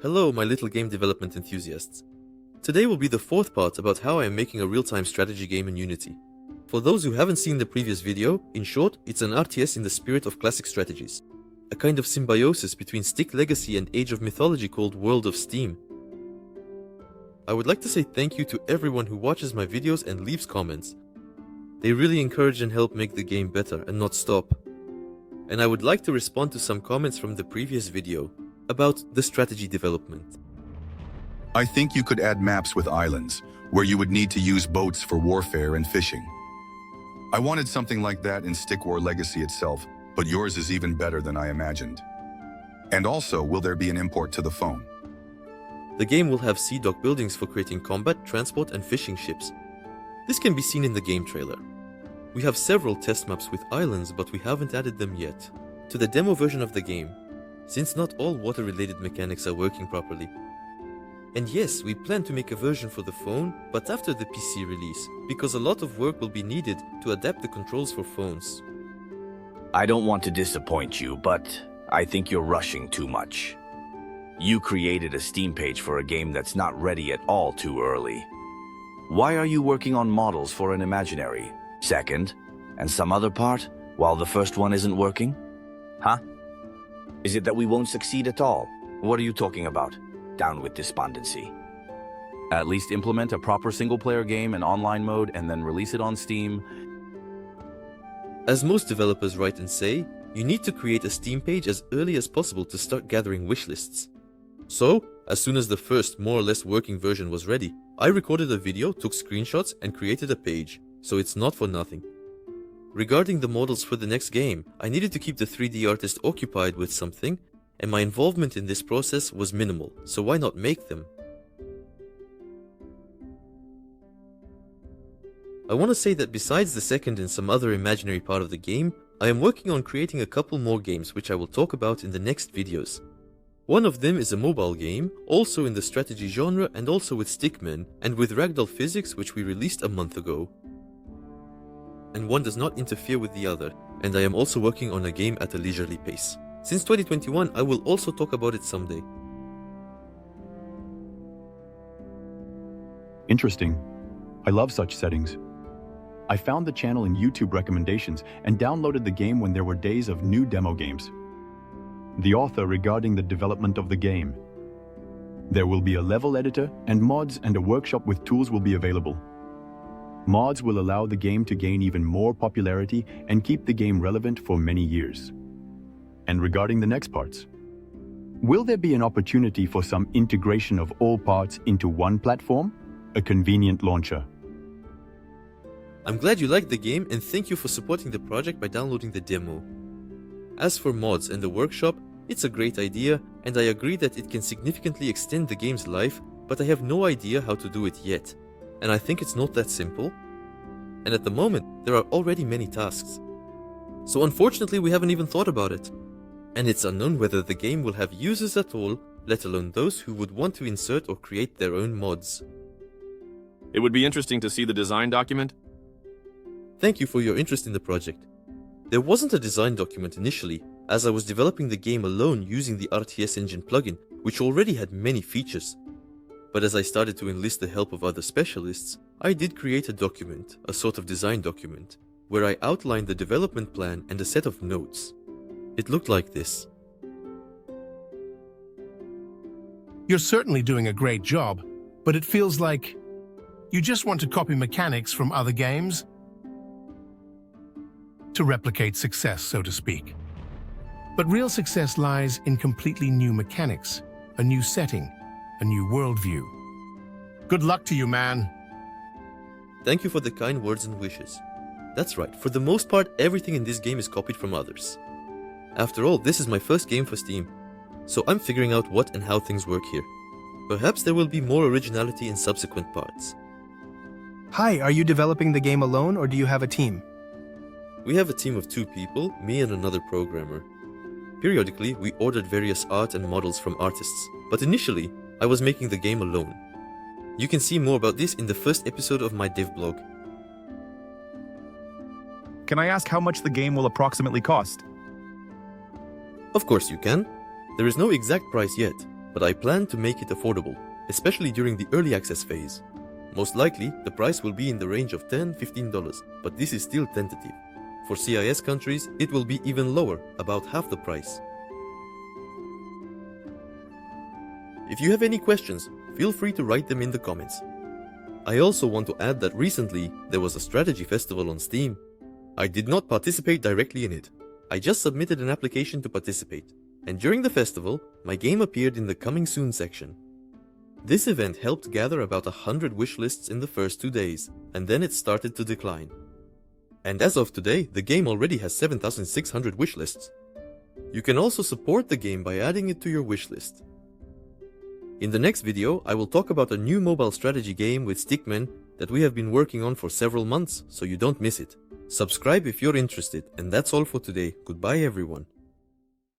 Hello, my little game development enthusiasts. Today will be the fourth part about how I am making a real-time strategy game in Unity. For those who haven't seen the previous video, in short, it's an RTS in the spirit of classic strategies. A kind of symbiosis between Stick Legacy and Age of Mythology called World of Steam. I would like to say thank you to everyone who watches my videos and leaves comments. They really encourage and help make the game better and not stop. And I would like to respond to some comments from the previous video about the strategy development. I think you could add maps with islands, where you would need to use boats for warfare and fishing. I wanted something like that in Stick War Legacy itself, but yours is even better than I imagined. And also, will there be an import to the phone? The game will have sea dock buildings for creating combat, transport and fishing ships. This can be seen in the game trailer. We have several test maps with islands, but we haven't added them yet to the demo version of the game, since not all water-related mechanics are working properly. And yes, we plan to make a version for the phone, but after the PC release, because a lot of work will be needed to adapt the controls for phones. I don't want to disappoint you, but I think you're rushing too much. You created a Steam page for a game that's not ready at all too early. Why are you working on models for an imaginary second and some other part while the first one isn't working? Huh? Is it that we won't succeed at all? What are you talking about? Down with despondency. At least implement a proper single-player game in online mode and then release it on Steam. As most developers write and say, you need to create a Steam page as early as possible to start gathering wishlists. So, as soon as the first more or less working version was ready, I recorded a video, took screenshots and created a page, so it's not for nothing. Regarding the models for the next game, I needed to keep the 3D artist occupied with something, and my involvement in this process was minimal, so why not make them? I want to say that besides the second and some other imaginary part of the game, I am working on creating a couple more games which I will talk about in the next videos. One of them is a mobile game, also in the strategy genre and also with Stickman and with ragdoll physics which we released a month ago. And one does not interfere with the other, and I am also working on a game at a leisurely pace. Since 2021, I will also talk about it someday. Interesting. I love such settings. I found the channel in YouTube recommendations and downloaded the game when there were days of new demo games. The author regarding the development of the game. There will be a level editor and mods, and a workshop with tools will be available. Mods will allow the game to gain even more popularity and keep the game relevant for many years. And regarding the next parts, will there be an opportunity for some integration of all parts into one platform? A convenient launcher. I'm glad you liked the game and thank you for supporting the project by downloading the demo. As for mods and the workshop, it's a great idea and I agree that it can significantly extend the game's life, but I have no idea how to do it yet. And I think it's not that simple. And at the moment, there are already many tasks. So unfortunately, we haven't even thought about it. And it's unknown whether the game will have users at all, let alone those who would want to insert or create their own mods. It would be interesting to see the design document. Thank you for your interest in the project. There wasn't a design document initially, as I was developing the game alone using the RTS engine plugin, which already had many features. But as I started to enlist the help of other specialists, I did create a document, a sort of design document, where I outlined the development plan and a set of notes. It looked like this. You're certainly doing a great job, but it feels like you just want to copy mechanics from other games to replicate success, so to speak. But real success lies in completely new mechanics, a new setting, a new worldview. Good luck to you, man. Thank you for the kind words and wishes. That's right, for the most part, everything in this game is copied from others. After all, this is my first game for Steam, so I'm figuring out what and how things work here. Perhaps there will be more originality in subsequent parts. Hi, are you developing the game alone or do you have a team? We have a team of 2 people, me and another programmer. Periodically, we ordered various art and models from artists, but initially, I was making the game alone. You can see more about this in the first episode of my dev blog. Can I ask how much the game will approximately cost? Of course you can. There is no exact price yet, but I plan to make it affordable, especially during the early access phase. Most likely, the price will be in the range of $10–15, but this is still tentative. For CIS countries, it will be even lower, about half the price. If you have any questions, feel free to write them in the comments. I also want to add that recently, there was a strategy festival on Steam. I did not participate directly in it. I just submitted an application to participate, and during the festival, my game appeared in the Coming Soon section. This event helped gather about 100 wishlists in the first 2 days, and then it started to decline. And as of today, the game already has 7,600 wishlists. You can also support the game by adding it to your wishlist. In the next video, I will talk about a new mobile strategy game with Stickman that we have been working on for several months, so you don't miss it. Subscribe if you're interested, and that's all for today. Goodbye everyone.